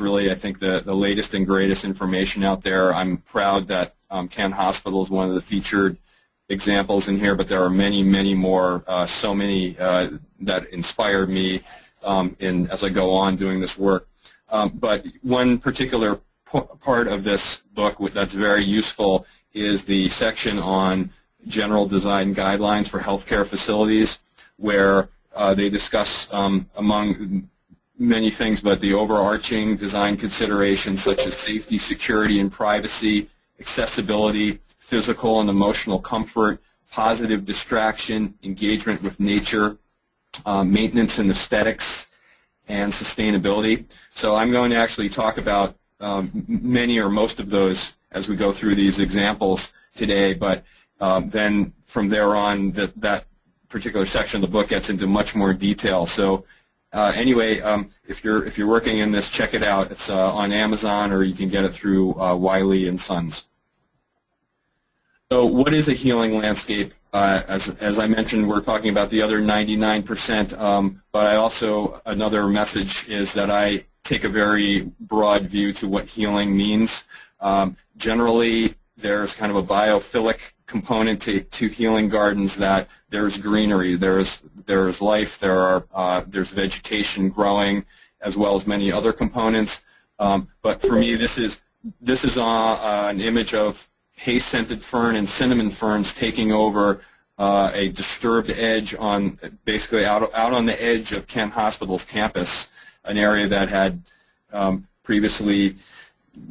really, I think, the latest and greatest information out there. I'm proud that Kent Hospital is one of the featured examples in here, but there are many, many more, so many that inspired me as I go on doing this work. But one particular part of this book that's very useful is the section on general design guidelines for healthcare facilities, where they discuss, among many things, but the overarching design considerations such as safety, security, and privacy, accessibility, physical and emotional comfort, positive distraction, engagement with nature, maintenance and aesthetics, and sustainability. So I'm going to actually talk about many or most of those as we go through these examples today, but then from there on, that particular section of the book gets into much more detail. So anyway, if you're working in this, check it out. It's on Amazon, or you can get it through Wiley and Sons. So what is a healing landscape? As I mentioned, we're talking about the other 99%, but I also, another message is that I take a very broad view to what healing means. Generally, there's kind of a biophilic component to healing gardens, that there's greenery, there's life, there's vegetation growing, as well as many other components. But for me, this is an image of hay-scented fern and cinnamon ferns taking over a disturbed edge on, basically out on the edge of Kent Hospital's campus, an area that had previously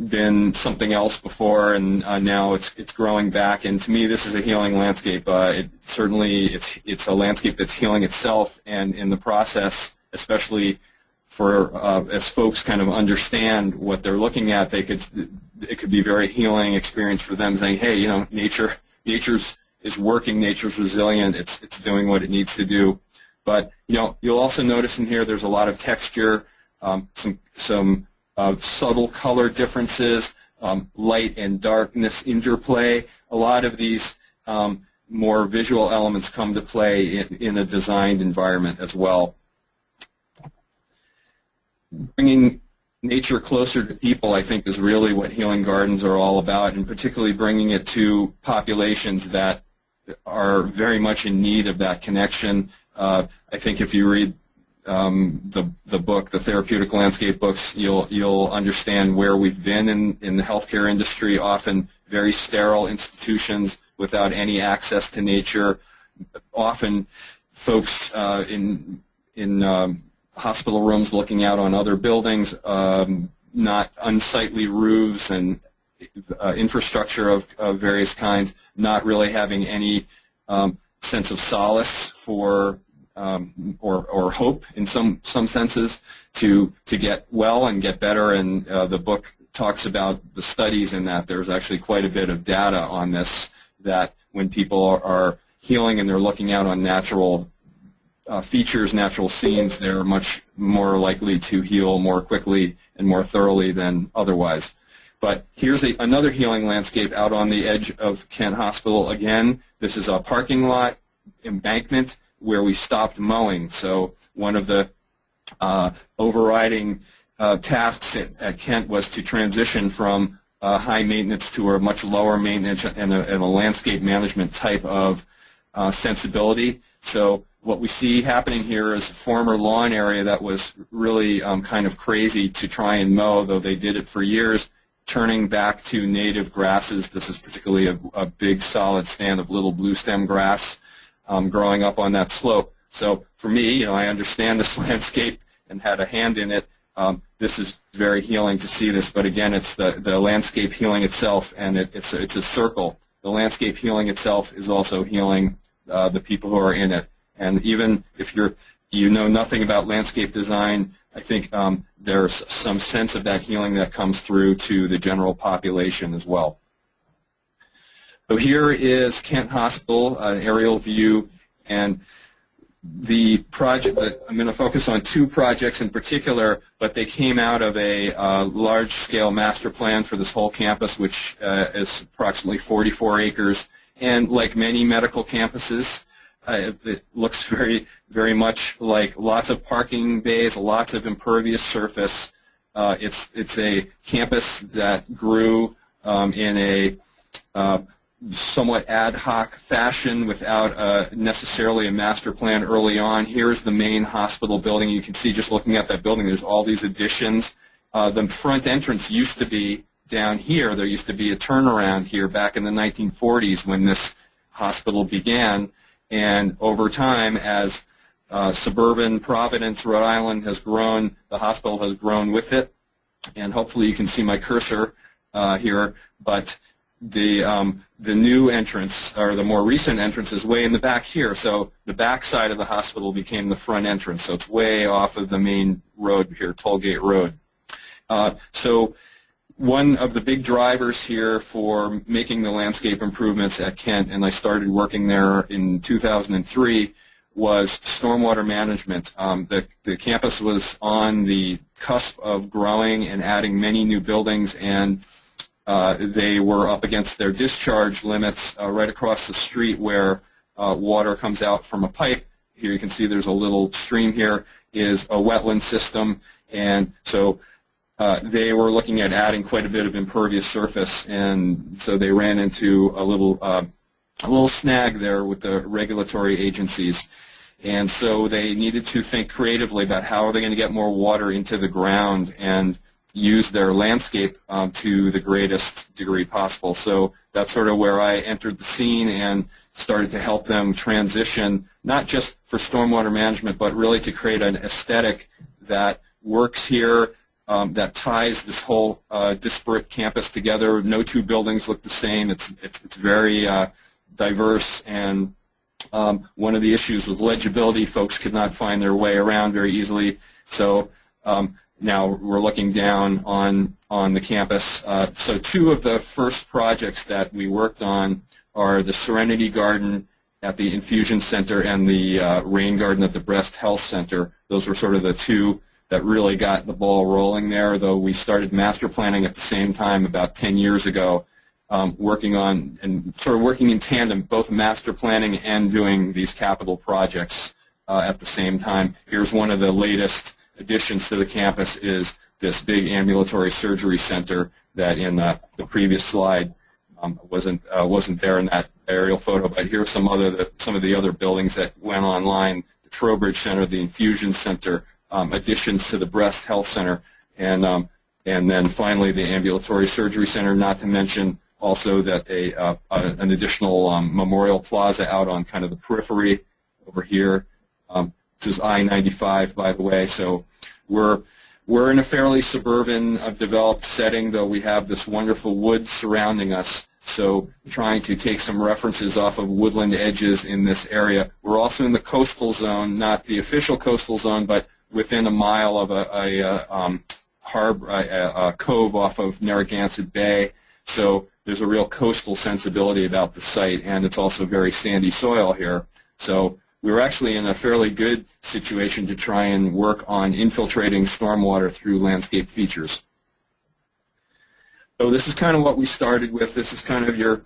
been something else before, and now it's growing back. And to me, this is a healing landscape. It's a landscape that's healing itself, and in the process, especially for as folks kind of understand what they're looking at, it could be a very healing experience for them, saying, hey, you know, nature's is working, nature's resilient, it's doing what it needs to do. But you know, you'll also notice in here there's a lot of texture, some subtle color differences, light and darkness interplay. A lot of these more visual elements come to play in a designed environment as well. Bringing nature closer to people, I think, is really what healing gardens are all about, and particularly bringing it to populations that are very much in need of that connection. I think if you read the book, the Therapeutic Landscape books, you'll understand where we've been in the healthcare industry, often very sterile institutions without any access to nature, often folks in hospital rooms looking out on other buildings, not unsightly roofs and infrastructure of various kinds, not really having any sense of solace for or hope in some senses to get well and get better. And the book talks about the studies in that. There's actually quite a bit of data on this, that when people are healing and they're looking out on natural features, natural scenes, they're much more likely to heal more quickly and more thoroughly than otherwise. But here's another healing landscape out on the edge of Kent Hospital again. This is a parking lot embankment where we stopped mowing. So one of the overriding tasks at Kent was to transition from high maintenance to a much lower maintenance and a landscape management type of sensibility. So what we see happening here is a former lawn area that was really kind of crazy to try and mow, though they did it for years, turning back to native grasses. This is particularly a big solid stand of little blue stem grass growing up on that slope. So for me, you know, I understand this landscape and had a hand in it. This is very healing to see this, but again, it's the landscape healing itself, and it's a circle. The landscape healing itself is also healing the people who are in it. And even if you know nothing about landscape design, I think there's some sense of that healing that comes through to the general population as well. So here is Kent Hospital, an aerial view, and the project that I'm going to focus on two projects in particular, but they came out of a large-scale master plan for this whole campus, which is approximately 44 acres. And like many medical campuses, it looks very, very much like lots of parking bays, lots of impervious surface, It's a campus that grew in a somewhat ad hoc fashion without necessarily a master plan early on. Here's the main hospital building. You can see just looking at that building, there's all these additions. The front entrance used to be down here. There used to be a turnaround here back in the 1940s when this hospital began. And over time, as suburban Providence, Rhode Island has grown, the hospital has grown with it. And hopefully you can see my cursor here. But the new entrance, or the more recent entrance, is way in the back here. So the back side of the hospital became the front entrance. So it's way off of the main road here, Tollgate Road. So one of the big drivers here for making the landscape improvements at Kent, and I started working there in 2003, was stormwater management. The campus was on the cusp of growing and adding many new buildings, and they were up against their discharge limits right across the street where water comes out from a pipe. Here you can see there's a little stream here, is a wetland system, and so they were looking at adding quite a bit of impervious surface, and so they ran into a little snag there with the regulatory agencies. And so they needed to think creatively about how are they going to get more water into the ground and use their landscape to the greatest degree possible. So that's sort of where I entered the scene and started to help them transition, not just for stormwater management, but really to create an aesthetic that works here, that ties this whole disparate campus together. No two buildings look the same. It's very diverse, and one of the issues was legibility. Folks could not find their way around very easily. So now we're looking down on the campus. So two of the first projects that we worked on are the Serenity Garden at the Infusion Center and the Rain Garden at the Breast Health Center. Those were sort of the two that really got the ball rolling there, though we started master planning at the same time about 10 years ago, working on and sort of working in tandem, both master planning and doing these capital projects at the same time. Here's one of the latest additions to the campus, is this big ambulatory surgery center that in the previous slide wasn't there in that aerial photo, but here's some of the other buildings that went online: the Trowbridge Center, the Infusion Center, additions to the Breast Health Center, and then finally the ambulatory surgery center. Not to mention also that an additional memorial plaza out on kind of the periphery over here. This is I-95, by the way. So we're in a fairly suburban, developed setting, though we have this wonderful woods surrounding us. So trying to take some references off of woodland edges in this area. We're also in the coastal zone, not the official coastal zone, but within a mile of a cove off of Narragansett Bay. So there's a real coastal sensibility about the site, and it's also very sandy soil here. So we were actually in a fairly good situation to try and work on infiltrating stormwater through landscape features. So this is kind of what we started with. This is kind of your,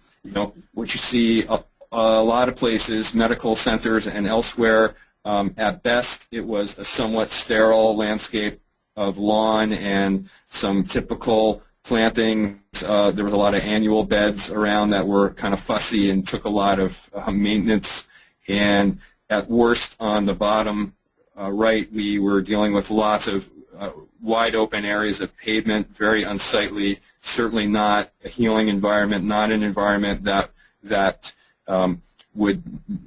what you see a lot of places, medical centers and elsewhere. At best, it was a somewhat sterile landscape of lawn and some typical plantings. There was a lot of annual beds around that were kind of fussy and took a lot of maintenance. And at worst, on the bottom right, we were dealing with lots of wide open areas of pavement, very unsightly, certainly not a healing environment, not an environment that would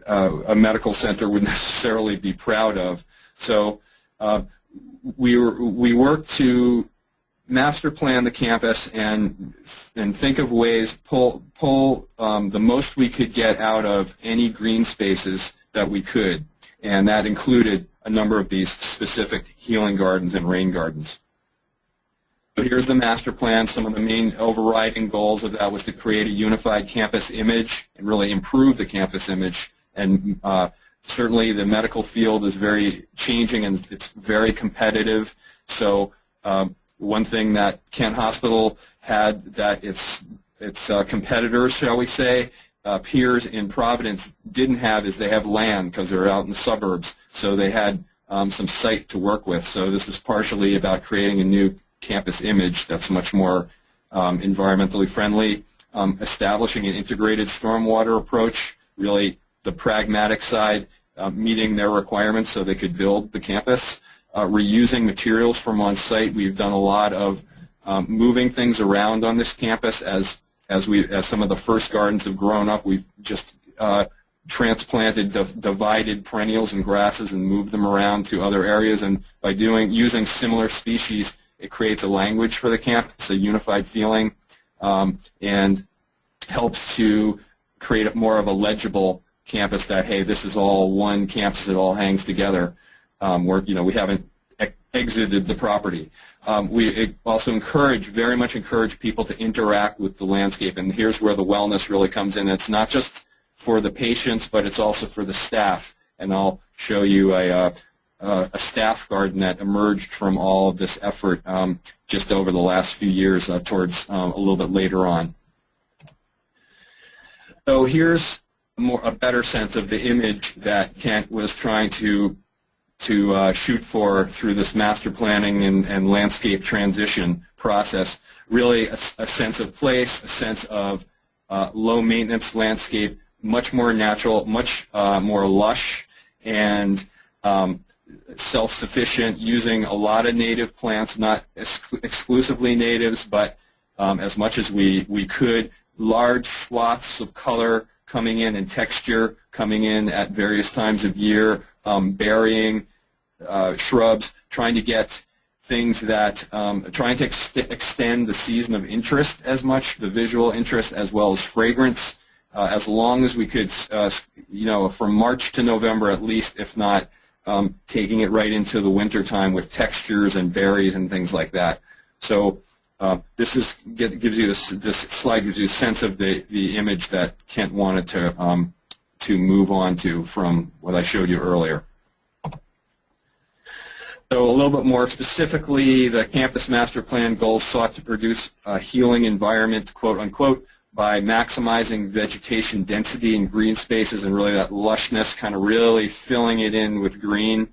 a medical center would necessarily be proud of. So we worked to master plan the campus and think of ways, pull the most we could get out of any green spaces that we could, and that included a number of these specific healing gardens and rain gardens. So here's the master plan. Some of the main overriding goals of that was to create a unified campus image and really improve the campus image. And certainly the medical field is very changing and it's very competitive. So one thing that Kent Hospital had that its competitors, shall we say, peers in Providence didn't have is they have land because they're out in the suburbs. So they had some site to work with. So this is partially about creating a new campus image that's much more environmentally friendly. Establishing an integrated stormwater approach, really the pragmatic side, meeting their requirements so they could build the campus. Reusing materials from on site. We've done a lot of moving things around on this campus as some of the first gardens have grown up. We've just transplanted divided perennials and grasses and moved them around to other areas, and by using similar species, it creates a language for the campus, a unified feeling, and helps to create more of a legible campus that, hey, this is all one campus, it all hangs together. We haven't exited the property. We also very much encourage people to interact with the landscape, and here's where the wellness really comes in. It's not just for the patients, but it's also for the staff, and I'll show you a staff garden that emerged from all of this effort just over the last few years towards a little bit later on. So here's a better sense of the image that Kent was trying to shoot for through this master planning and landscape transition process. Really a sense of place, a sense of low maintenance landscape, much more natural, much more lush, and self-sufficient, using a lot of native plants, not exclusively natives, but as much as we could. Large swaths of color coming in and texture coming in at various times of year, burying shrubs, trying to get things that, trying to extend the season of interest as much, the visual interest as well as fragrance, as long as we could, from March to November at least, if not taking it right into the winter time with textures and berries and things like that. So this slide gives you a sense of the image that Kent wanted to move on to from what I showed you earlier. So a little bit more specifically, the campus master plan goals sought to produce a healing environment, quote unquote, by maximizing vegetation density in green spaces and really that lushness, kind of really filling it in with green,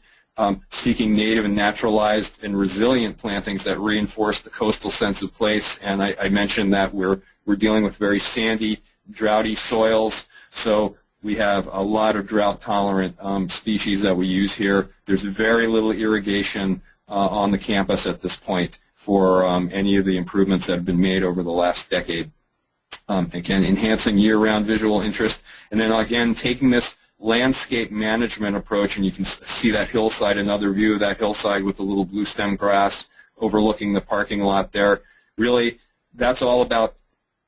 seeking native and naturalized and resilient plantings that reinforce the coastal sense of place. And I mentioned that we're dealing with very sandy, droughty soils, so we have a lot of drought-tolerant species that we use here. There's very little irrigation on the campus at this point for any of the improvements that have been made over the last decade. Again, enhancing year-round visual interest, and then again taking this landscape management approach, and you can see that hillside, another view of that hillside with the little blue stem grass overlooking the parking lot there. Really, that's all about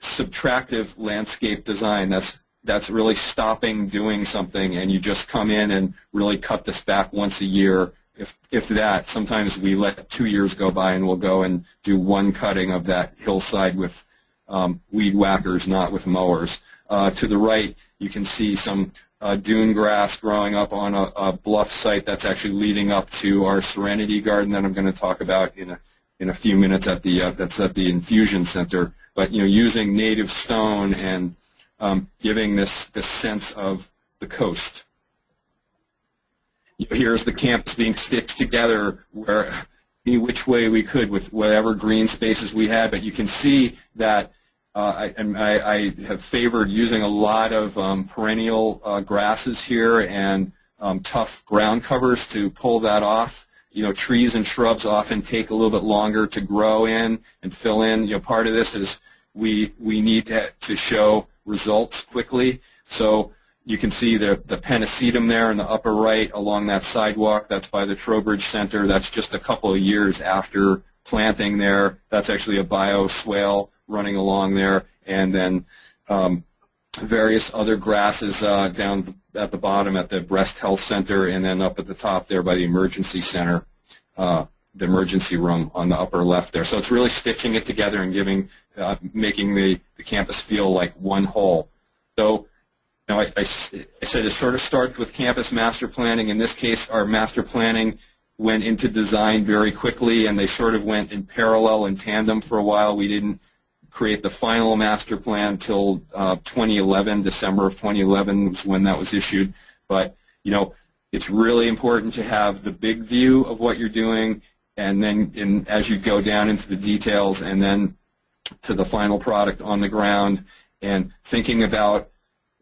subtractive landscape design. That's really stopping doing something, and you just come in and really cut this back once a year, if that. Sometimes we let 2 years go by and we'll go and do one cutting of that hillside with weed whackers, not with mowers. To the right, you can see some dune grass growing up on a bluff site that's actually leading up to our Serenity garden that I'm going to talk about in a few minutes that's at the infusion center. But using native stone and giving this sense of the coast. Here's the campus being stitched together any which way we could with whatever green spaces we had, but you can see that I have favored using a lot of perennial grasses here and tough ground covers to pull that off. Trees and shrubs often take a little bit longer to grow in and fill in. Part of this is we need to show results quickly. So you can see the pennisetum there in the upper right along that sidewalk. That's by the Trowbridge Center. That's just a couple of years after planting there. That's actually a bioswale running along there, and then various other grasses down at the bottom at the Breast Health Center, and then up at the top there by the emergency center, the emergency room on the upper left there. So it's really stitching it together and making the campus feel like one whole. So I said it sort of starts with campus master planning. In this case, our master planning went into design very quickly, and they sort of went in parallel in tandem for a while. We didn't create the final master plan till 2011. December of 2011 was when that was issued. But it's really important to have the big view of what you're doing and then as you go down into the details and then to the final product on the ground, and thinking about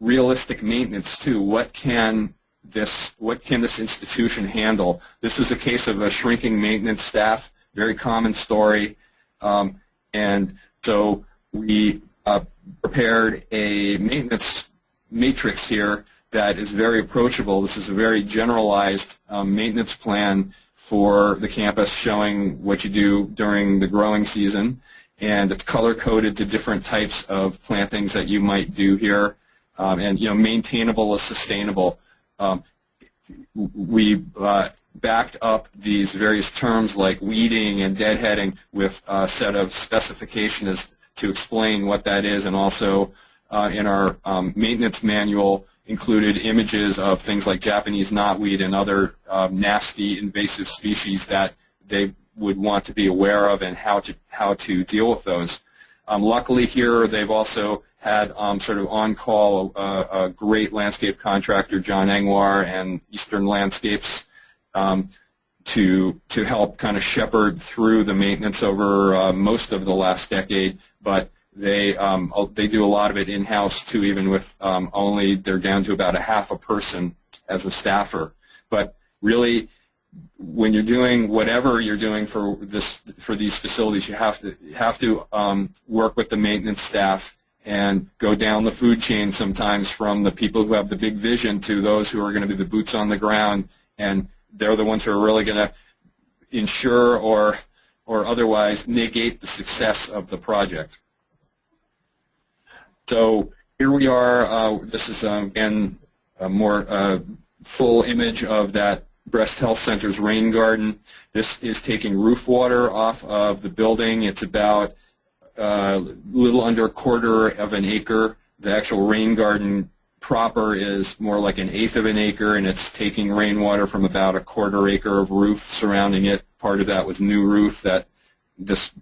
realistic maintenance too. What can this institution handle? This is a case of a shrinking maintenance staff, very common story, and so we prepared a maintenance matrix here that is very approachable. This is a very generalized maintenance plan for the campus, showing what you do during the growing season, and it's color-coded to different types of plantings that you might do here, and maintainable is sustainable. We backed up these various terms like weeding and deadheading with a set of specifications to explain what that is, and also in our maintenance manual included images of things like Japanese knotweed and other nasty invasive species that they would want to be aware of and how to deal with those. Luckily here they've also had sort of on-call a great landscape contractor, John Engwar, and Eastern Landscapes to help kind of shepherd through the maintenance over most of the last decade, but they do a lot of it in-house too, even with they're down to about a half a person as a staffer. But really, when you're doing whatever you're doing for these facilities, you have to work with the maintenance staff and go down the food chain sometimes, from the people who have the big vision to those who are going to be the boots on the ground, and they're the ones who are really going to ensure or otherwise negate the success of the project. So here we are. This is again a more full image of that Breast Health Center's rain garden. This is taking roof water off of the building. It's about a little under a quarter of an acre. The actual rain garden proper is more like an eighth of an acre, and it's taking rainwater from about a quarter acre of roof surrounding it. Part of that was new roof that this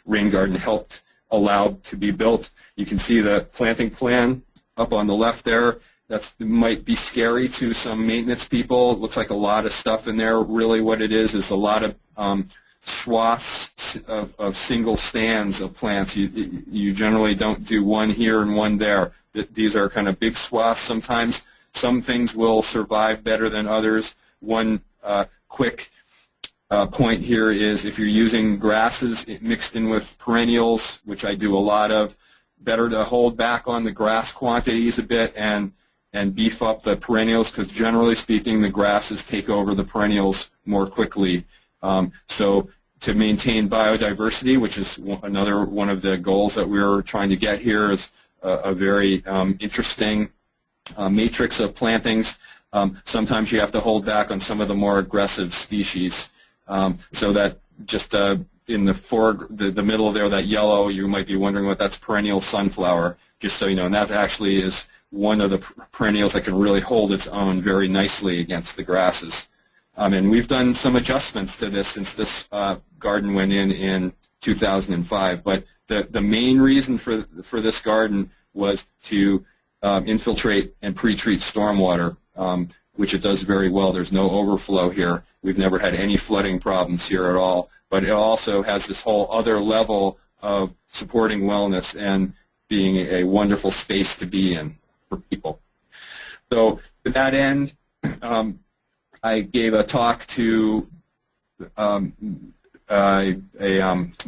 rain garden helped allow to be built. You can see the planting plan up on the left there. That might be scary to some maintenance people. It looks like a lot of stuff in there. Really what it is a lot of swaths of single stands of plants. You generally don't do one here and one there. These are kind of big swaths sometimes. Some things will survive better than others. One quick point here is if you're using grasses mixed in with perennials, which I do a lot of, better to hold back on the grass quantities a bit and beef up the perennials, because generally speaking the grasses take over the perennials more quickly. So to maintain biodiversity, which is another one of the goals that we're trying to get here, is a very interesting matrix of plantings. Sometimes you have to hold back on some of the more aggressive species, so that just in the middle there, that yellow, you might be wondering what that's perennial sunflower, just so you know, and that actually is one of the perennials that can really hold its own very nicely against the grasses. And we've done some adjustments to this since this garden went in 2005. But the main reason for this garden was to infiltrate and pre-treat stormwater, which it does very well. There's no overflow here. We've never had any flooding problems here at all. But it also has this whole other level of supporting wellness and being a wonderful space to be in for people. So to that end, I gave a talk to a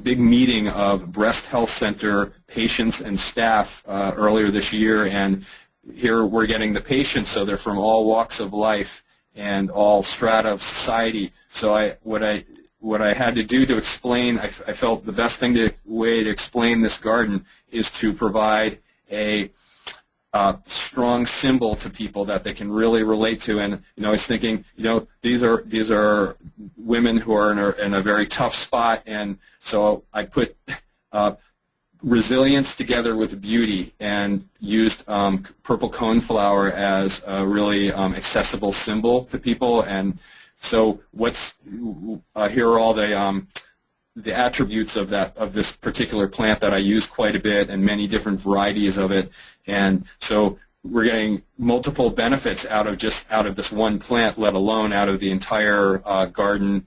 big meeting of Breast Health Center patients and staff earlier this year, and here we're getting the patients, so they're from all walks of life and all strata of society. So what I had to do to explain, I felt the best way to explain this garden is to provide a strong symbol to people that they can really relate to. And I was thinking, these are women who are in a very tough spot, and so I put resilience together with beauty and used purple coneflower as a really accessible symbol to people. And so here are all the attributes of this particular plant that I use quite a bit, and many different varieties of it. And so we're getting multiple benefits out of this one plant, let alone out of the entire garden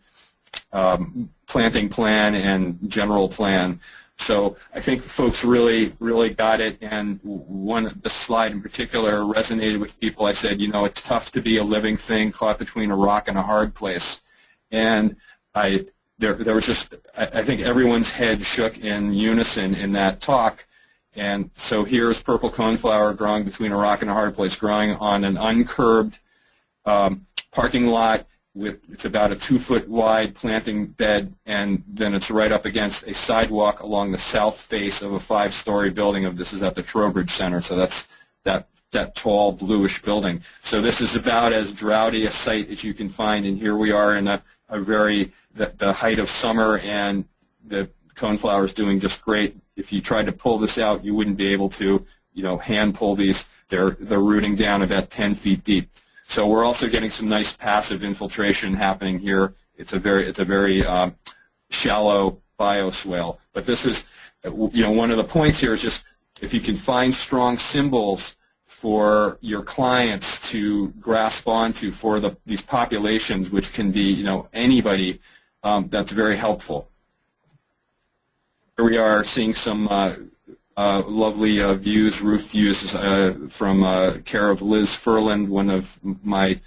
planting plan and general plan. So I think folks really got it, and the slide in particular resonated with people. I said, you know, it's tough to be a living thing caught between a rock and a hard place. And there was just, I think everyone's head shook in unison in that talk. And so here's purple coneflower growing between a rock and a hard place, growing on an uncurbed parking lot. It's about a 2-foot wide planting bed, and then it's right up against a sidewalk along the south face of a 5-story building. This is at the Trowbridge Center, so that's that tall bluish building. So this is about as droughty a site as you can find, and here we are in the height of summer, and the coneflower is doing just great. If you tried to pull this out, you wouldn't be able to, you know, hand pull these. They're rooting down about 10 feet deep. So we're also getting some nice passive infiltration happening here. It's a very shallow bioswale. But this is, you know, one of the points here is just if you can find strong symbols for your clients to grasp onto for these populations, which can be, you know, anybody, that's very helpful. Here we are seeing some lovely views, roof views from care of Liz Furland, one of my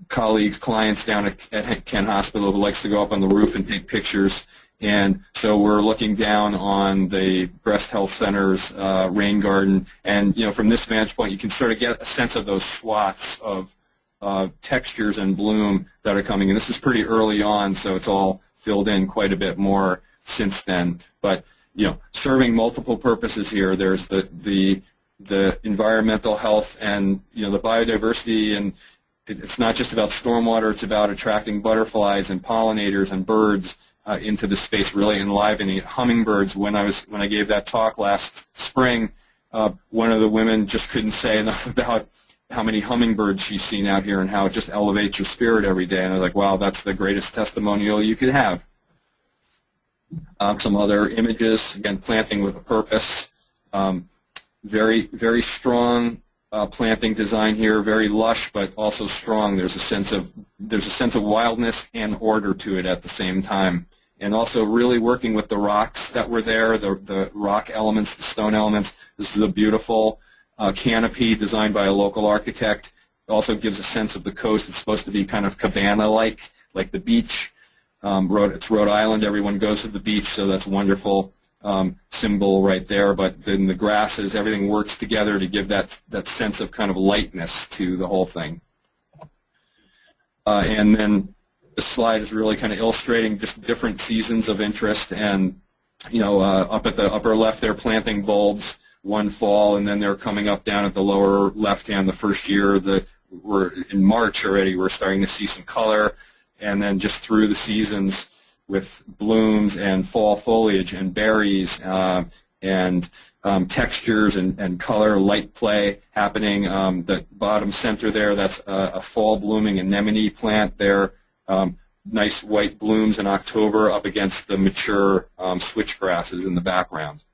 colleagues, clients down at Kent Hospital, who likes to go up on the roof and take pictures. And so we're looking down on the Breast Health Center's rain garden, and you know, from this vantage point, you can sort of get a sense of those swaths of textures and bloom that are coming. And this is pretty early on, so it's all filled in quite a bit more since then. But you know, serving multiple purposes here. There's the environmental health and, you know, the biodiversity, and it's not just about stormwater. It's about attracting butterflies and pollinators and birds into the space, really enlivening it. Hummingbirds. When I gave that talk last spring, one of the women just couldn't say enough about how many hummingbirds she's seen out here and how it just elevates your spirit every day. And I was like, wow, that's the greatest testimonial you could have. Some other images, again, planting with a purpose. Very strong planting design here, very lush, but also strong. There's a sense of wildness and order to it at the same time, and also really working with the rocks that were there, the rock elements, the stone elements. This is a beautiful canopy designed by a local architect. It also gives a sense of the coast. It's supposed to be kind of cabana-like, like the beach. It's Rhode Island. Everyone goes to the beach, so that's a wonderful symbol right there. But then the grasses, everything works together to give that sense of kind of lightness to the whole thing. And then the slide is really kind of illustrating just different seasons of interest. And you know, up at the upper left, they're planting bulbs one fall, and then they're coming up down at the lower left hand the first year. We're in March already. We're starting to see some color. And then just through the seasons with blooms and fall foliage and berries and textures and color, light play happening. The bottom center there, that's a fall blooming anemone plant there. Nice white blooms in October up against the mature switchgrasses in the background.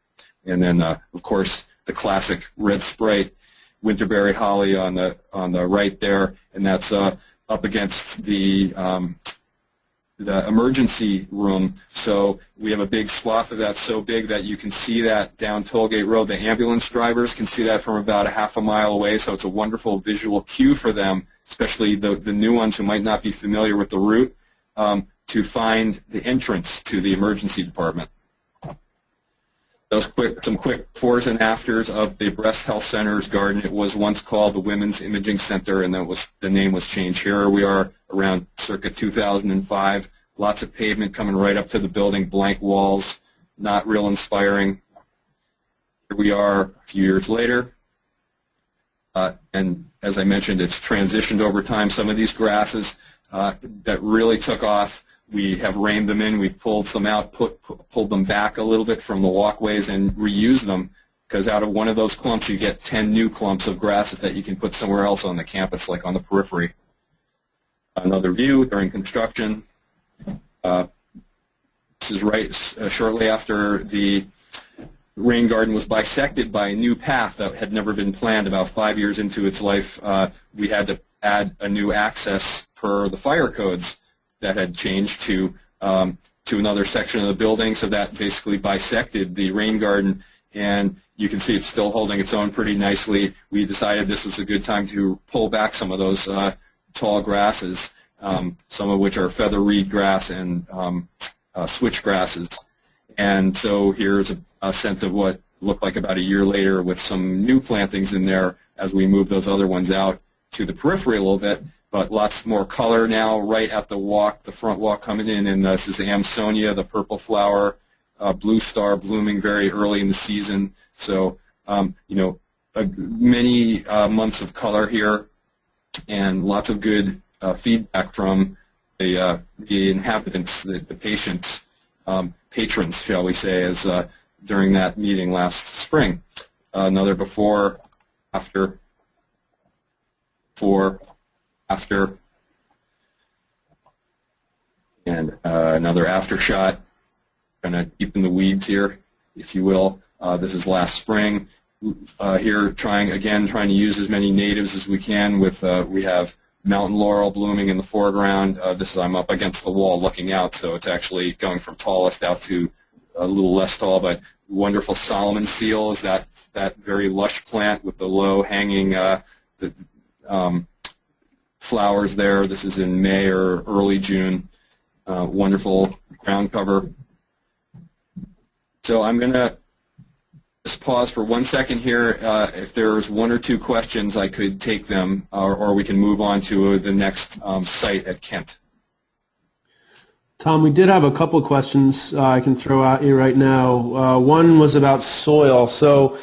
And then, of course, the classic red sprite, winterberry holly on the right there, and that's up against the emergency room. So we have a big swath of that, so big that you can see that down Tollgate Road. The ambulance drivers can see that from about a half a mile away, so it's a wonderful visual cue for them, especially the new ones who might not be familiar with the route, to find the entrance to the emergency department. Some quick befores and afters of the Breast Health Center's garden. It was once called the Women's Imaging Center, and the name was changed. Here we are around circa 2005. Lots of pavement coming right up to the building, blank walls, not real inspiring. Here we are a few years later. And as I mentioned, it's transitioned over time. Some of these grasses that really took off, we have reined them in. We've pulled some out, pulled them back a little bit from the walkways and reused them, because out of one of those clumps you get 10 new clumps of grasses that you can put somewhere else on the campus, like on the periphery. Another view during construction. This is right shortly after the rain garden was bisected by a new path that had never been planned. About 5 years into its life, we had to add a new access per the fire codes. that had changed to another section of the building, so that basically bisected the rain garden, and you can see it's still holding its own pretty nicely. We decided this was a good time to pull back some of those tall grasses, some of which are feather reed grass and switch grasses. And so here's a sense of what looked like about a year later with some new plantings in there as we move those other ones out to the periphery a little bit, but lots more color now right at the walk, the front walk coming in, and this is Amsonia, the purple flower, blue star blooming very early in the season. So, many months of color here and lots of good feedback from the inhabitants, the patients, patrons, shall we say, as during that meeting last spring. Another before, after, and another after shot. Kind of deep in the weeds here, if you will. This is last spring. Here, trying to use as many natives as we can. With we have mountain laurel blooming in the foreground. I'm up against the wall looking out, so it's actually going from tallest out to a little less tall, but wonderful Solomon seal is that very lush plant with the low hanging flowers there. This is in May or early June. Wonderful ground cover. So I'm going to just pause for 1 second here. If there's one or two questions, I could take them, or we can move on to the next site at Kent. Tom, we did have a couple of questions I can throw at you right now. One was about soil. So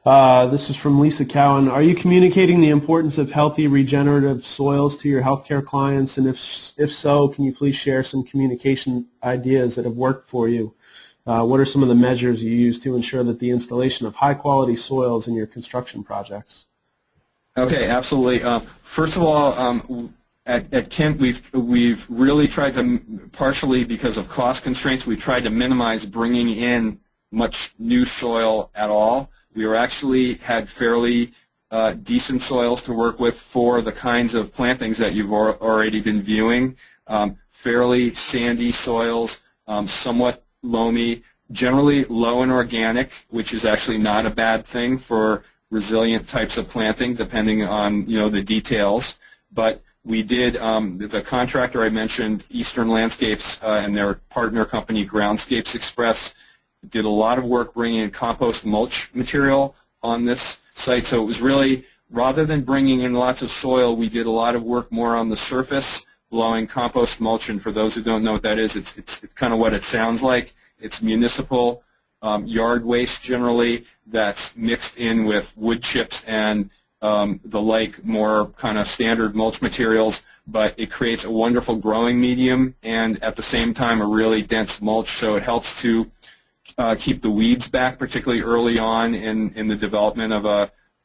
this is from Lisa Cowan. Are you communicating the importance of healthy regenerative soils to your healthcare clients? And if so, can you please share some communication ideas that have worked for you? What are some of the measures you use to ensure that the installation of high-quality soils in your construction projects? Okay, absolutely. First of all, at Kent, we've really tried to, partially because of cost constraints, we've tried to minimize bringing in much new soil at all. We actually had fairly decent soils to work with for the kinds of plantings that you've already been viewing. Fairly sandy soils, somewhat loamy, generally low in organic, which is actually not a bad thing for resilient types of planting, depending on the details. But we did, the contractor I mentioned, Eastern Landscapes, and their partner company, Groundscapes Express, did a lot of work bringing in compost mulch material on this site. So it was really, rather than bringing in lots of soil, we did a lot of work more on the surface, blowing compost mulch. And for those who don't know what that is, it's kind of what it sounds like. It's municipal yard waste generally that's mixed in with wood chips and the like, more kind of standard mulch materials, but it creates a wonderful growing medium and at the same time a really dense mulch, so it helps to keep the weeds back, particularly early on in the development of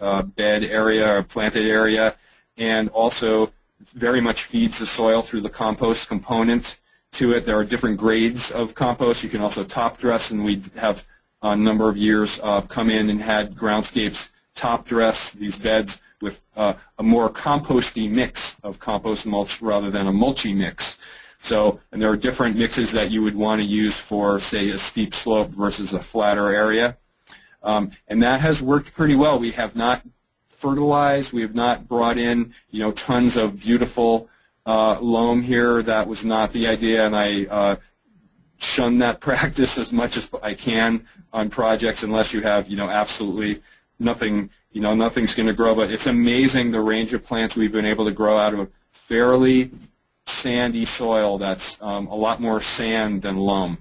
a bed area or planted area, and also very much feeds the soil through the compost component to it. There are different grades of compost. You can also top dress, and we have a number of years come in and had Groundscapes top dress these beds with a more composty mix of compost mulch rather than a mulchy mix. So, and there are different mixes that you would want to use for, say, a steep slope versus a flatter area. And that has worked pretty well. We have not fertilized. We have not brought in, tons of beautiful loam here. That was not the idea, and I shun that practice as much as I can on projects unless you have, absolutely nothing, nothing's going to grow. But it's amazing the range of plants we've been able to grow out of fairly sandy soil that's a lot more sand than loam.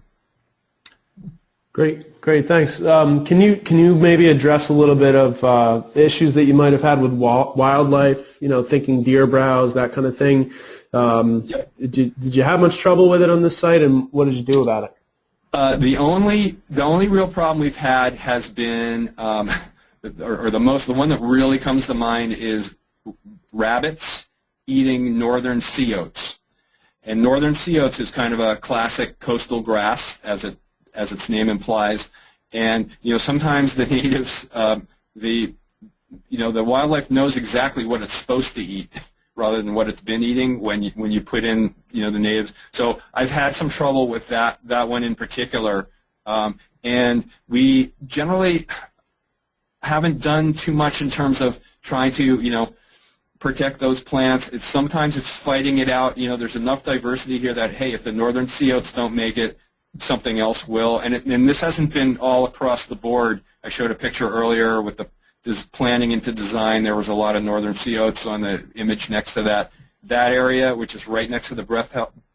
Great, thanks. Can you maybe address a little bit of issues that you might have had with wildlife? Thinking deer browse, that kind of thing. Yep. Did you have much trouble with it on this site, and what did you do about it? The only real problem we've had has been, the one that really comes to mind is rabbits eating northern sea oats. And northern sea oats is kind of a classic coastal grass, as its name implies. And sometimes the natives, the wildlife knows exactly what it's supposed to eat rather than what it's been eating when you put in, you know, the natives. So I've had some trouble with that one in particular, and we generally haven't done too much in terms of trying to, you know, protect those plants. Sometimes it's fighting it out. You know, there's enough diversity here that, hey, if the northern sea oats don't make it, something else will. And this hasn't been all across the board. I showed a picture earlier with this planning into design. There was a lot of northern sea oats on the image next to that area, which is right next to the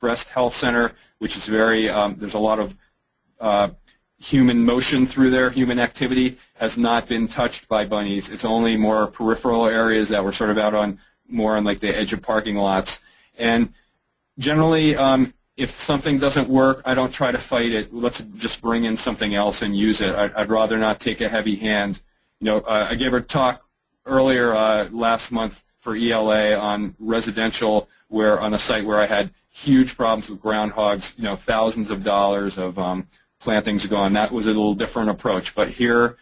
breast health center, which is very, there's a lot of human motion through there. Human activity has not been touched by bunnies. It's only more peripheral areas that were sort of out on more on like the edge of parking lots. And generally, if something doesn't work, I don't try to fight it. Let's just bring in something else and use it. I'd rather not take a heavy hand. You know, I gave a talk earlier last month for ELA on residential, where on a site where I had huge problems with groundhogs. You know, thousands of dollars of plantings gone. That was a little different approach. But here,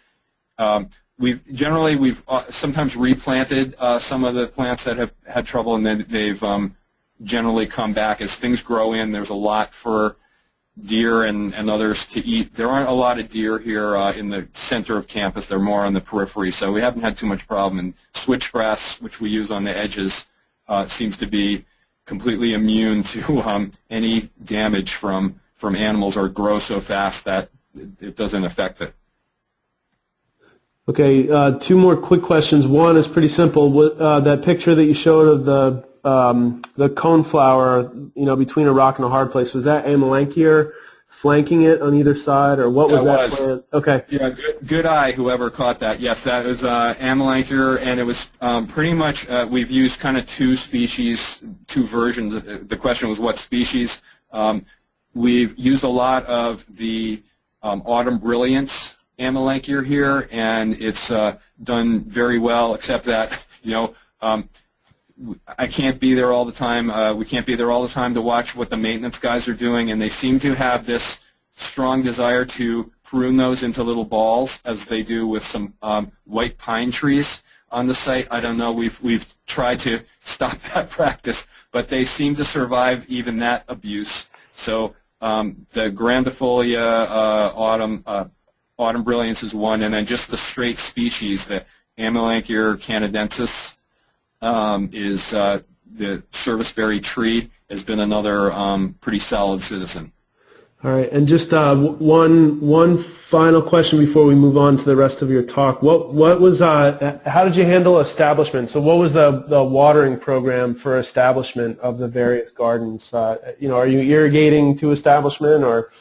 we've sometimes replanted some of the plants that have had trouble, and then they've generally come back as things grow in. There's a lot for deer and others to eat. There aren't a lot of deer here in the center of campus. They're more on the periphery, so we haven't had too much problem. And switchgrass, which we use on the edges, seems to be completely immune to any damage from animals, or grow so fast that it doesn't affect it. Okay, two more quick questions. One is pretty simple. That picture that you showed of the coneflower, you know, between a rock and a hard place, was that Amelanchier flanking it on either side, or what was that plant? Okay. Yeah, good eye, whoever caught that. Yes, that was Amelanchier, and it was pretty much, we've used kind of two species, two versions. The question was what species. We've used a lot of the Autumn Brilliance Amelanchier here, and it's done very well, except that, you know, I can't be there all the time. We can't be there all the time to watch what the maintenance guys are doing, and they seem to have this strong desire to prune those into little balls, as they do with some white pine trees on the site. I don't know. We've tried to stop that practice, but they seem to survive even that abuse. So the Grandifolia Autumn Brilliance is one, and then just the straight species, the Amelanchier canadensis, is the serviceberry tree, has been another pretty solid citizen. All right, and just one final question before we move on to the rest of your talk. What was how did you handle establishment? So what was the watering program for establishment of the various gardens? You know, are you irrigating to establishment, or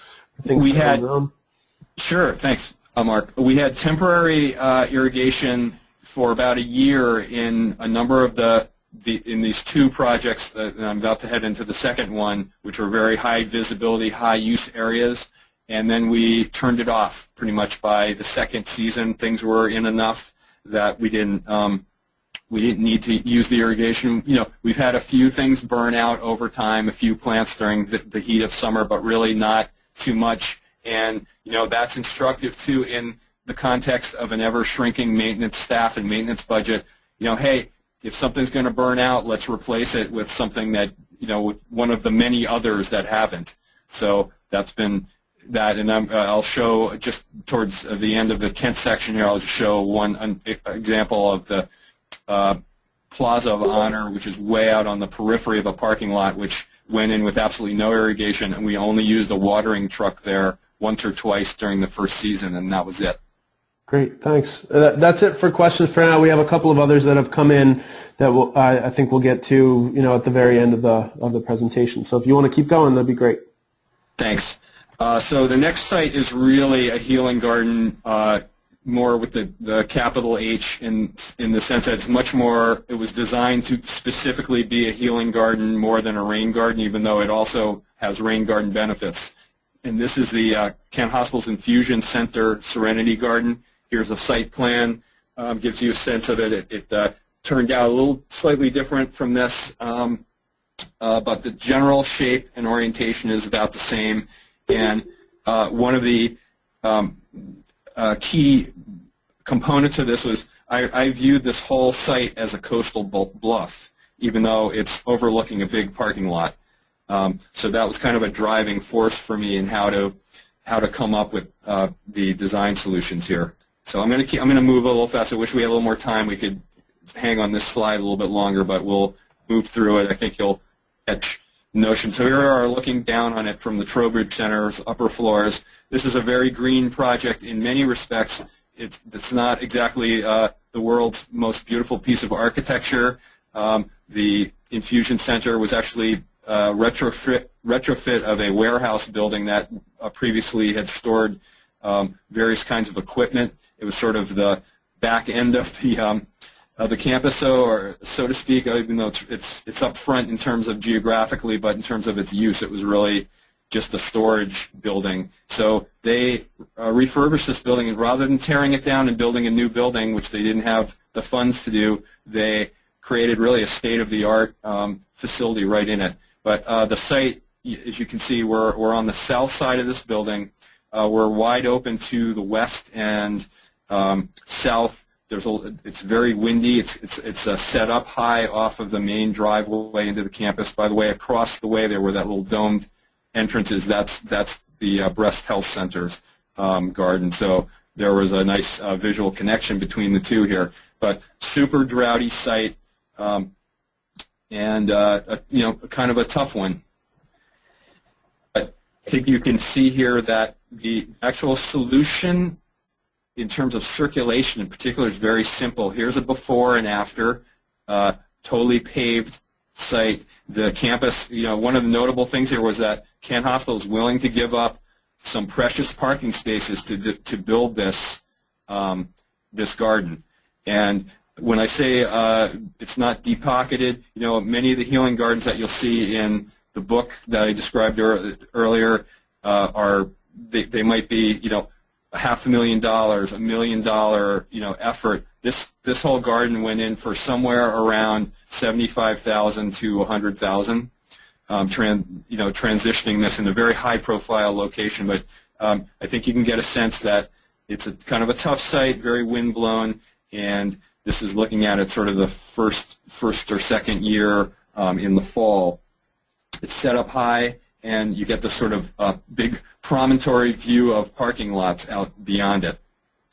things we had? Around? Sure, thanks, Mark. We had temporary irrigation for about a year in a number of in these two projects that I'm about to head into the second one, which were very high visibility, high use areas, and then we turned it off pretty much by the second season. Things were in enough that we didn't need to use the irrigation. You know, we've had a few things burn out over time, a few plants during the heat of summer, but really not too much. And you know, that's instructive too in the context of an ever-shrinking maintenance staff and maintenance budget. You know, hey, if something's going to burn out, let's replace it with something that, you know, with one of the many others that haven't. So that's been that, and I'll show just towards the end of the Kent section here, I'll just show one example of the Plaza of Honor, which is way out on the periphery of a parking lot, which went in with absolutely no irrigation, and we only used a watering truck there once or twice during the first season, and that was it. Great, thanks. That's it for questions for now. We have a couple of others that have come in that I think we'll get to, you know, at the very end of the presentation. So if you want to keep going, that'd be great. Thanks. So the next site is really a healing garden, more with the capital H in the sense that it's much more. It was designed to specifically be a healing garden more than a rain garden, even though it also has rain garden benefits. And this is the Kent Hospital's Infusion Center Serenity Garden. Here's a site plan, gives you a sense of it. It turned out a little slightly different from this, but the general shape and orientation is about the same. And one of the key components of this was I viewed this whole site as a coastal bluff. even though it's overlooking a big parking lot. So that was kind of a driving force for me in how to come up with the design solutions here. So I'm going to move a little fast. I wish we had a little more time. We could hang on this slide a little bit longer, but we'll move through it. I think you'll catch the notion. So here we are looking down on it from the Trowbridge Center's upper floors. This is a very green project in many respects. It's not exactly the world's most beautiful piece of architecture. The infusion center was actually retrofit of a warehouse building that previously had stored various kinds of equipment. It was sort of the back end of the campus, so to speak, even though it's up front in terms of geographically, but in terms of its use, it was really just a storage building. So they refurbished this building, and rather than tearing it down and building a new building, which they didn't have the funds to do, they created really a state-of-the-art facility right in it. But the site, as you can see, we're on the south side of this building. We're wide open to the west and south. It's very windy. It's set up high off of the main driveway into the campus. By the way, across the way there where that little domed entrance is, that's the Breast Health Center's garden. So there was a nice visual connection between the two here. But super droughty site, and kind of a tough one. But I think you can see here that the actual solution in terms of circulation in particular is very simple. Here's a before and after, totally paved site. The campus, one of the notable things here was that Kent Hospital is willing to give up some precious parking spaces to build this this garden. And when I say it's not deep-pocketed, many of the healing gardens that you'll see in the book that I described earlier they might be $500,000, $1 million effort. This whole garden went in for somewhere around $75,000 to $100,000. Transitioning this in a very high-profile location, but I think you can get a sense that it's a kind of a tough site, very wind-blown, and this is looking at it sort of the first or second year in the fall. It's set up high, and you get this sort of big promontory view of parking lots out beyond it.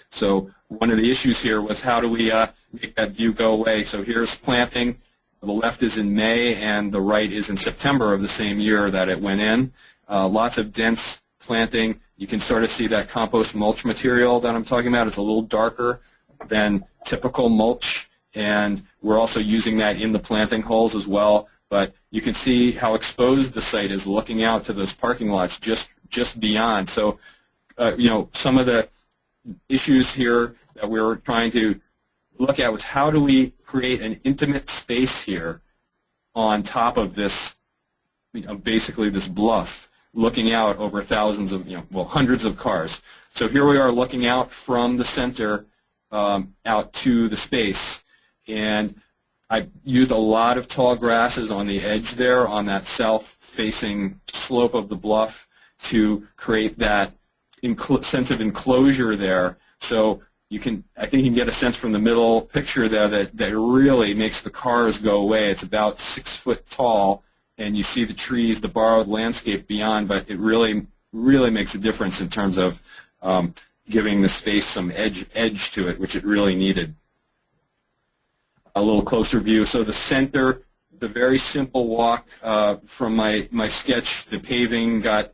So one of the issues here was how do we make that view go away? So here's planting. The left is in May, and the right is in September of the same year that it went in. Lots of dense planting. You can sort of see that compost mulch material that I'm talking about. It's a little darker than typical mulch, and we're also using that in the planting holes as well. But you can see how exposed the site is looking out to those parking lots just beyond. So, some of the issues here that we were trying to look at was how do we create an intimate space here on top of this, basically this bluff, looking out over thousands of, hundreds of cars. So here we are looking out from the center out to the space, and I used a lot of tall grasses on the edge there on that south-facing slope of the bluff to create that sense of enclosure there. So I think you can get a sense from the middle picture there that it really makes the cars go away. It's about 6 foot tall, and you see the trees, the borrowed landscape beyond, but it really makes a difference in terms of giving the space some edge to it, which it really needed. A little closer view. So the center, the very simple walk from my sketch, the paving got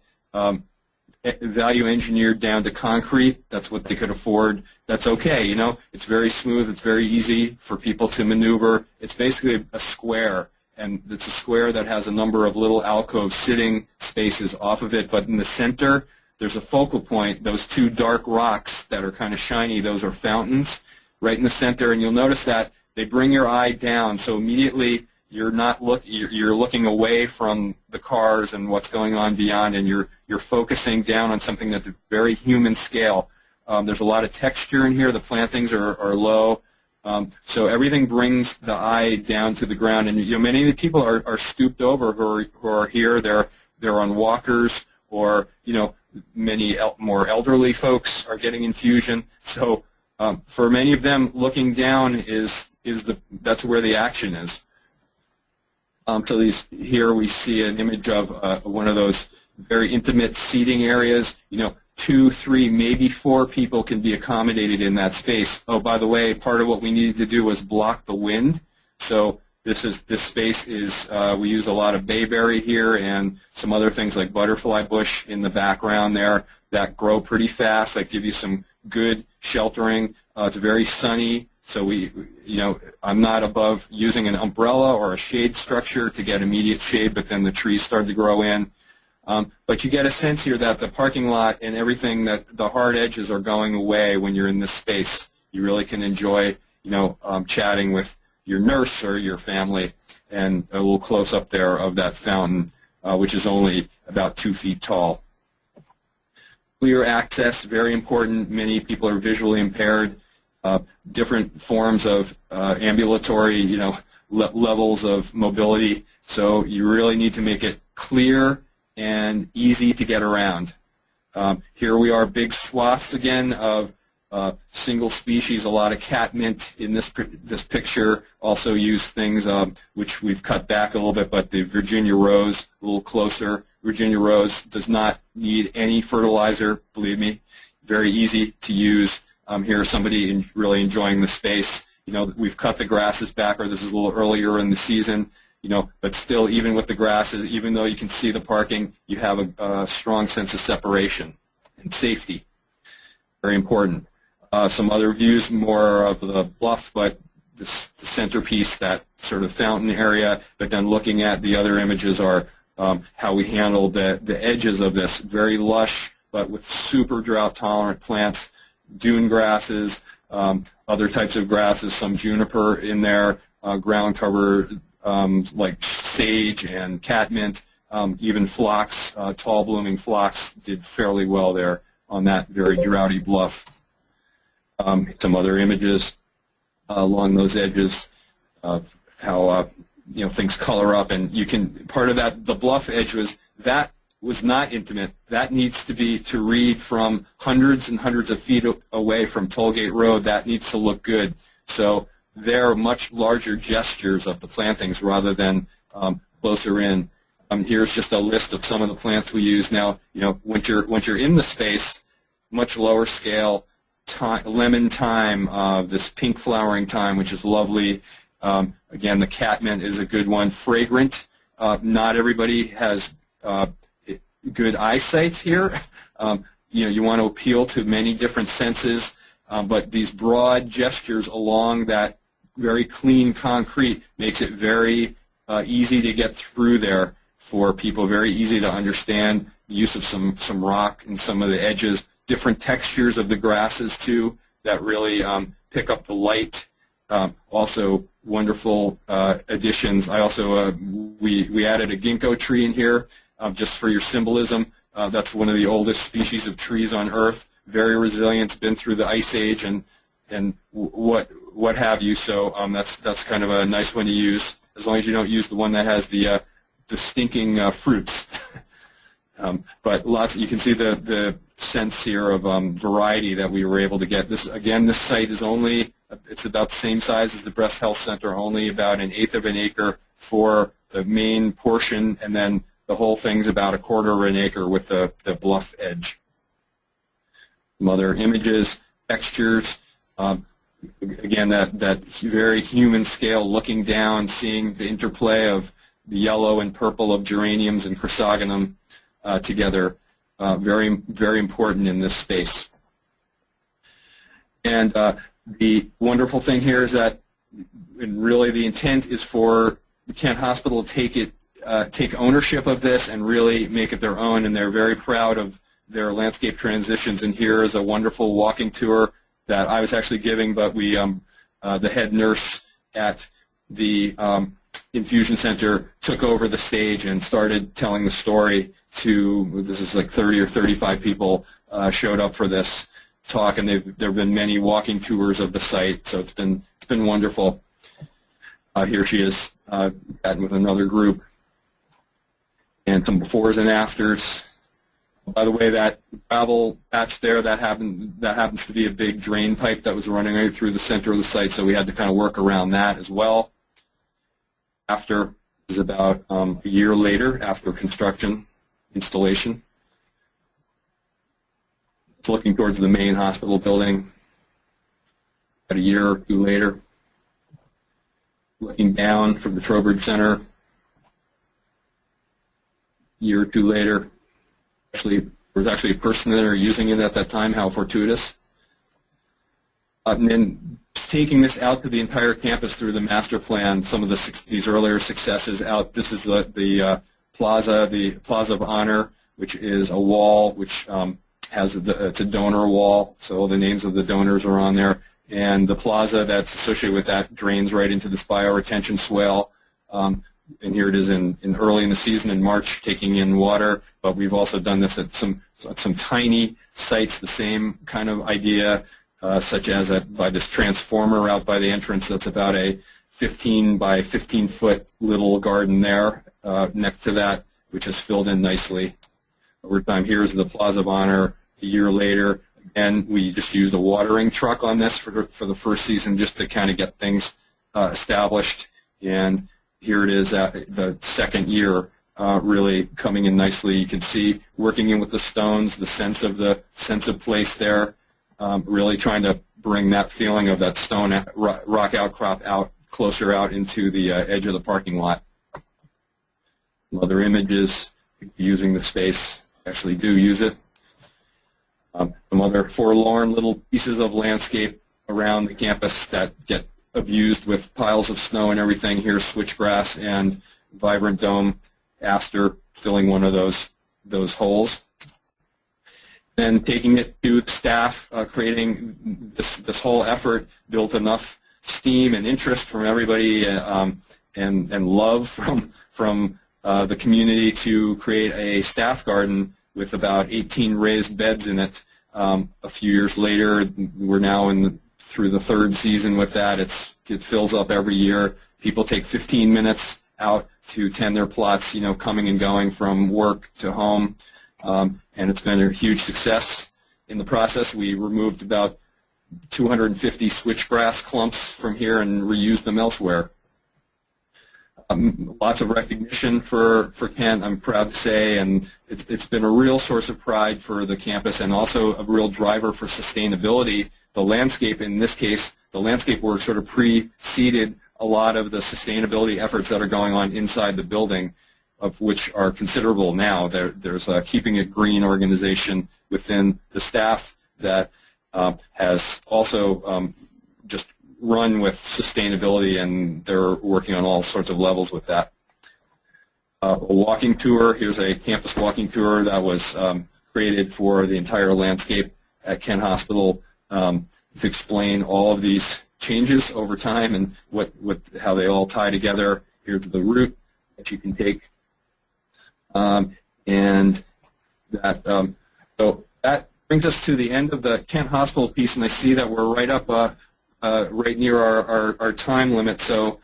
value engineered down to concrete. That's what they could afford. That's okay, It's very smooth. It's very easy for people to maneuver. It's basically a square, and it's a square that has a number of little alcove sitting spaces off of it. But in the center, there's a focal point. Those two dark rocks that are kind of shiny, those are fountains right in the center, and you'll notice that they bring your eye down, so immediately you're looking away from the cars and what's going on beyond, and you're focusing down on something that's a very human scale. There's a lot of texture in here. The plantings are low, so everything brings the eye down to the ground. And many of the people are stooped over who are here. They're on walkers, or many more elderly folks are getting infusion. So for many of them, looking down that's where the action is. So here we see an image of one of those very intimate seating areas. 2, 3, maybe 4 people can be accommodated in that space. Oh, by the way, part of what we needed to do was block the wind. So this space is, we use a lot of bayberry here and some other things like butterfly bush in the background there that grow pretty fast, that give you some good sheltering. It's very sunny, so I'm not above using an umbrella or a shade structure to get immediate shade, but then the trees start to grow in. But you get a sense here that the parking lot and everything, that the hard edges are going away when you're in this space. You really can enjoy, chatting with your nurse or your family, and a little close-up there of that fountain, which is only about 2 feet tall. Clear access, very important. Many people are visually impaired. Different forms of ambulatory, levels of mobility. So you really need to make it clear and easy to get around. Here we are, big swaths again of single species, a lot of catmint in this picture. Also use things which we've cut back a little bit, but the Virginia rose, a little closer. Virginia rose does not need any fertilizer, believe me. Very easy to use. Here's somebody really enjoying the space. We've cut the grasses back, or this is a little earlier in the season. But still, even with the grasses, even though you can see the parking, you have a strong sense of separation and safety. Very important. Some other views, more of the bluff, but the centerpiece, that sort of fountain area. But then looking at the other images are how we handle the edges of this. Very lush, but with super drought-tolerant plants, dune grasses, other types of grasses, some juniper in there, ground cover like sage and catmint, even phlox, tall blooming phlox did fairly well there on that very droughty bluff. Some other images along those edges of how things color up, and you can, part of that, the bluff edge was not intimate. That needs to read from hundreds and hundreds of feet away from Tollgate Road. That needs to look good. So they're much larger gestures of the plantings rather than closer in. Here's just a list of some of the plants we use. Now, once you're in the space, much lower scale, lemon thyme, this pink flowering thyme, which is lovely. Again, the catmint is a good one. Fragrant. Not everybody has good eyesight here. You want to appeal to many different senses, but these broad gestures along that very clean concrete makes it very easy to get through there for people, very easy to understand. The use of some rock and some of the edges, different textures of the grasses too that really pick up the light. Also wonderful additions. I also we added a ginkgo tree in here just for your symbolism. That's one of the oldest species of trees on Earth. Very resilient. It's been through the ice age and what have you. So that's kind of a nice one to use, as long as you don't use the one that has the stinking fruits. But lots. You can see the sense here of variety that we were able to get. This site is only, it's about the same size as the Breast Health Center, only about 1/8 of an acre for the main portion, and then the whole thing's about 1/4 of an acre with the bluff edge. Some other images, textures. Again, that very human scale, looking down, seeing the interplay of the yellow and purple of geraniums and chrysogonum together. Very, very important in this space. And the wonderful thing here is that, and really the intent is for the Kent Hospital to take ownership of this and really make it their own, and they're very proud of their landscape transitions. And here is a wonderful walking tour that I was actually giving, but we, the head nurse at the infusion center took over the stage and started telling the story to, this is like 30 or 35 people showed up for this talk, and there have been many walking tours of the site, so it's been wonderful. Here she is with another group, and some befores and afters. By the way, that gravel patch there, that happens to be a big drain pipe that was running right through the center of the site, so we had to kind of work around that as well. After This is about a year later after construction installation. It's looking towards the main hospital building. About a year or two later, looking down from the Trowbridge Center. A year or two later, there was actually a person there using it at that time. How fortuitous. And then taking this out to the entire campus through the master plan, some of these earlier successes out. This is the Plaza of Honor, which is a wall which it's a donor wall, so all the names of the donors are on there. And the plaza that's associated with that drains right into this bioretention swale. And here it is in early in the season in March, taking in water. But we've also done this at some tiny sites, the same kind of idea, such as by this transformer out by the entrance. That's about a 15 by 15 foot little garden there next to that, which is filled in nicely over time. Here's the Plaza of Honor a year later. And we just used a watering truck on this for the first season just to kind of get things established. And here it is at the second year, really coming in nicely. You can see working in with the stones, the sense of place there, really trying to bring that feeling of that stone rock outcrop out closer out into the edge of the parking lot. Some other images using the space, actually do use it. Some other forlorn little pieces of landscape around the campus that get abused with piles of snow and everything. Here's switchgrass and vibrant dome aster filling one of those holes. Then taking it to the staff, creating this whole effort, built enough steam and interest from everybody and love from the community to create a staff garden with about 18 raised beds in it. A few years later, we're now through the third season with that. It fills up every year. People take 15 minutes out to tend their plots, coming and going from work to home, and it's been a huge success. In the process, we removed about 250 switchgrass clumps from here and reused them elsewhere. Lots of recognition for Kent, I'm proud to say, and it's been a real source of pride for the campus and also a real driver for sustainability. The landscape, in this case, the landscape work sort of preceded a lot of the sustainability efforts that are going on inside the building, of which are considerable now. There's a Keeping It Green organization within the staff that has also just run with sustainability, and they're working on all sorts of levels with that. A walking tour. Here's a campus walking tour that was created for the entire landscape at Kent Hospital to explain all of these changes over time and how they all tie together. Here's the route that you can take, and that so that brings us to the end of the Kent Hospital piece, and I see that we're right up right near our time limit. So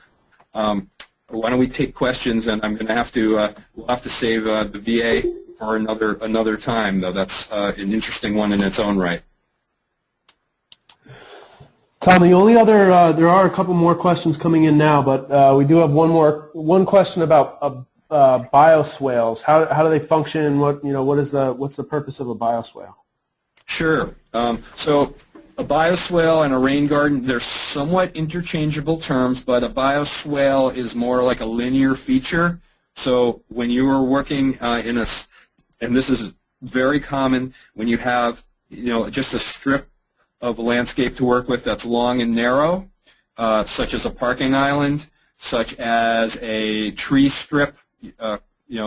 why don't we take questions? And I'm going to have to we'll have to save the VA for another time, though. That's an interesting one in its own right. Tom, the only other there are a couple more questions coming in now, but we do have one question about bioswales. How do they function? What's the purpose of a bioswale? Sure. So a bioswale and a rain garden, they're somewhat interchangeable terms, but a bioswale is more like a linear feature. So when you are working and this is very common when you have just a strip of landscape to work with that's long and narrow, such as a parking island, such as a tree strip,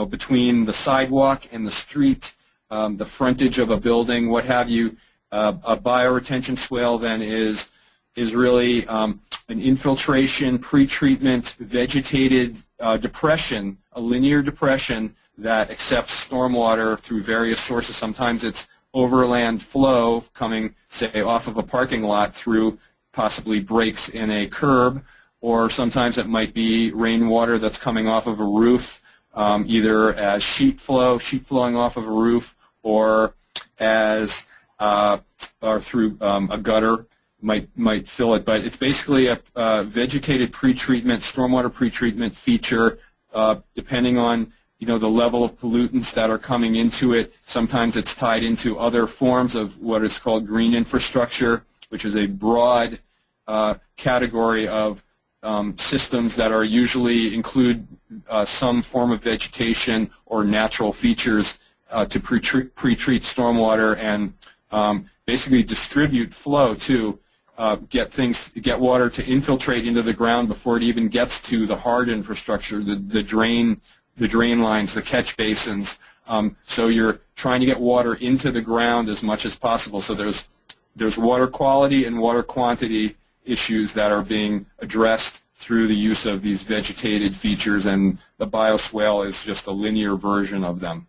between the sidewalk and the street, the frontage of a building, what have you. A bioretention swale then is really an infiltration, pre-treatment, vegetated depression, a linear depression that accepts stormwater through various sources. Sometimes it's overland flow coming, say, off of a parking lot through possibly breaks in a curb, or sometimes it might be rainwater that's coming off of a roof, either as sheet flowing off of a roof, or as or through a gutter might fill it. But it's basically a vegetated pretreatment, stormwater pretreatment feature depending on the level of pollutants that are coming into it. Sometimes it's tied into other forms of what is called green infrastructure, which is a broad category of systems that are usually include some form of vegetation or natural features to pre-treat stormwater and basically distribute flow to get water to infiltrate into the ground before it even gets to the hard infrastructure, the drain lines, the catch basins. So you're trying to get water into the ground as much as possible. So there's water quality and water quantity issues that are being addressed through the use of these vegetated features, and the bioswale is just a linear version of them.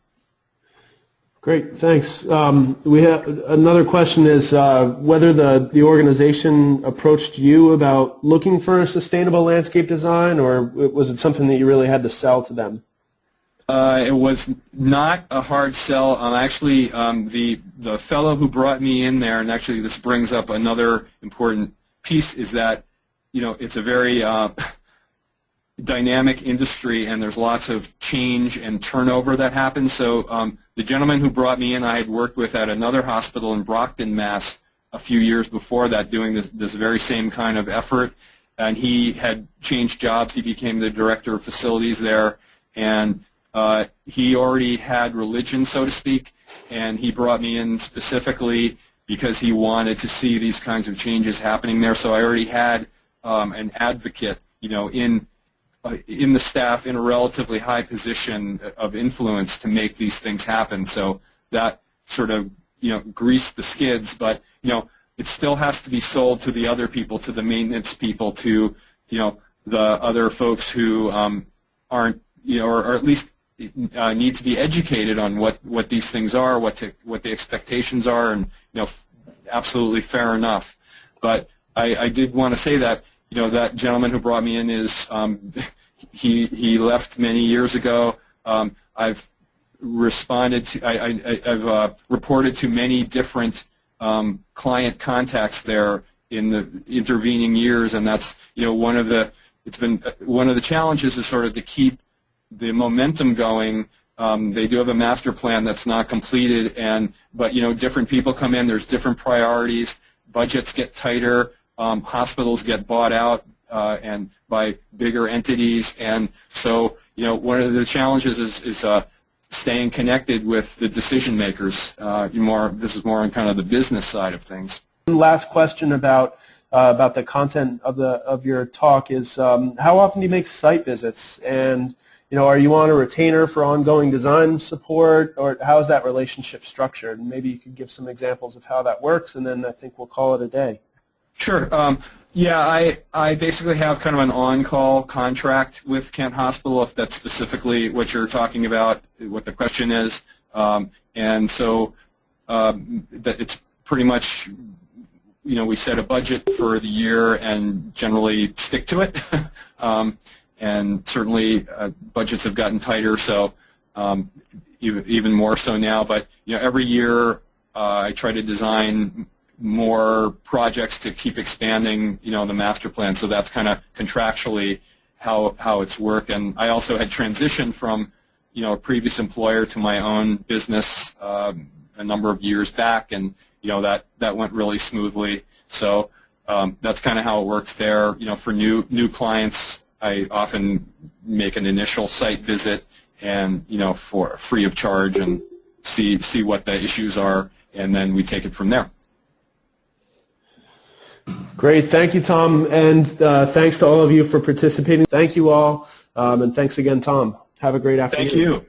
Great, thanks. We have another question is whether the organization approached you about looking for a sustainable landscape design, or was it something that you really had to sell to them? It was not a hard sell. Actually, the fellow who brought me in there, and actually this brings up another important piece, is that it's a very dynamic industry, and there's lots of change and turnover that happens. So the gentleman who brought me in, I had worked with at another hospital in Brockton, Mass. A few years before that, doing this very same kind of effort, and he had changed jobs. He became the director of facilities there, and he already had religion, so to speak, and he brought me in specifically because he wanted to see these kinds of changes happening there. So I already had an advocate, in the staff in a relatively high position of influence to make these things happen. So that sort of greased the skids, but it still has to be sold to the other people, to the maintenance people, to the other folks who aren't or at least need to be educated on what these things are, what the expectations are, and absolutely fair enough. But I did want to say that that gentleman who brought me in is he left many years ago. I've responded to I've reported to many different client contacts there in the intervening years, and that's one of the challenges is sort of to keep the momentum going. They do have a master plan that's not completed, but different people come in. There's different priorities. Budgets get tighter. Hospitals get bought out and by bigger entities, and so one of the challenges is staying connected with the decision makers. This is more on kind of the business side of things. Last question about the content of your talk is how often do you make site visits, and are you on a retainer for ongoing design support, or how is that relationship structured? And maybe you could give some examples of how that works, and then I think we'll call it a day. Sure. Yeah, I basically have kind of an on-call contract with Kent Hospital, if that's specifically what you're talking about, what the question is. And so it's pretty much, we set a budget for the year and generally stick to it. And certainly budgets have gotten tighter, so even more so now. But every year I try to design more projects to keep expanding, the master plan. So that's kind of contractually how it's worked. And I also had transitioned from, a previous employer to my own business a number of years back, and that went really smoothly. So that's kind of how it works there. For new clients, I often make an initial site visit, and for free of charge, and see what the issues are, and then we take it from there. Great, thank you, Tom, and thanks to all of you for participating. Thank you all, and thanks again, Tom. Have a great afternoon. Thank you.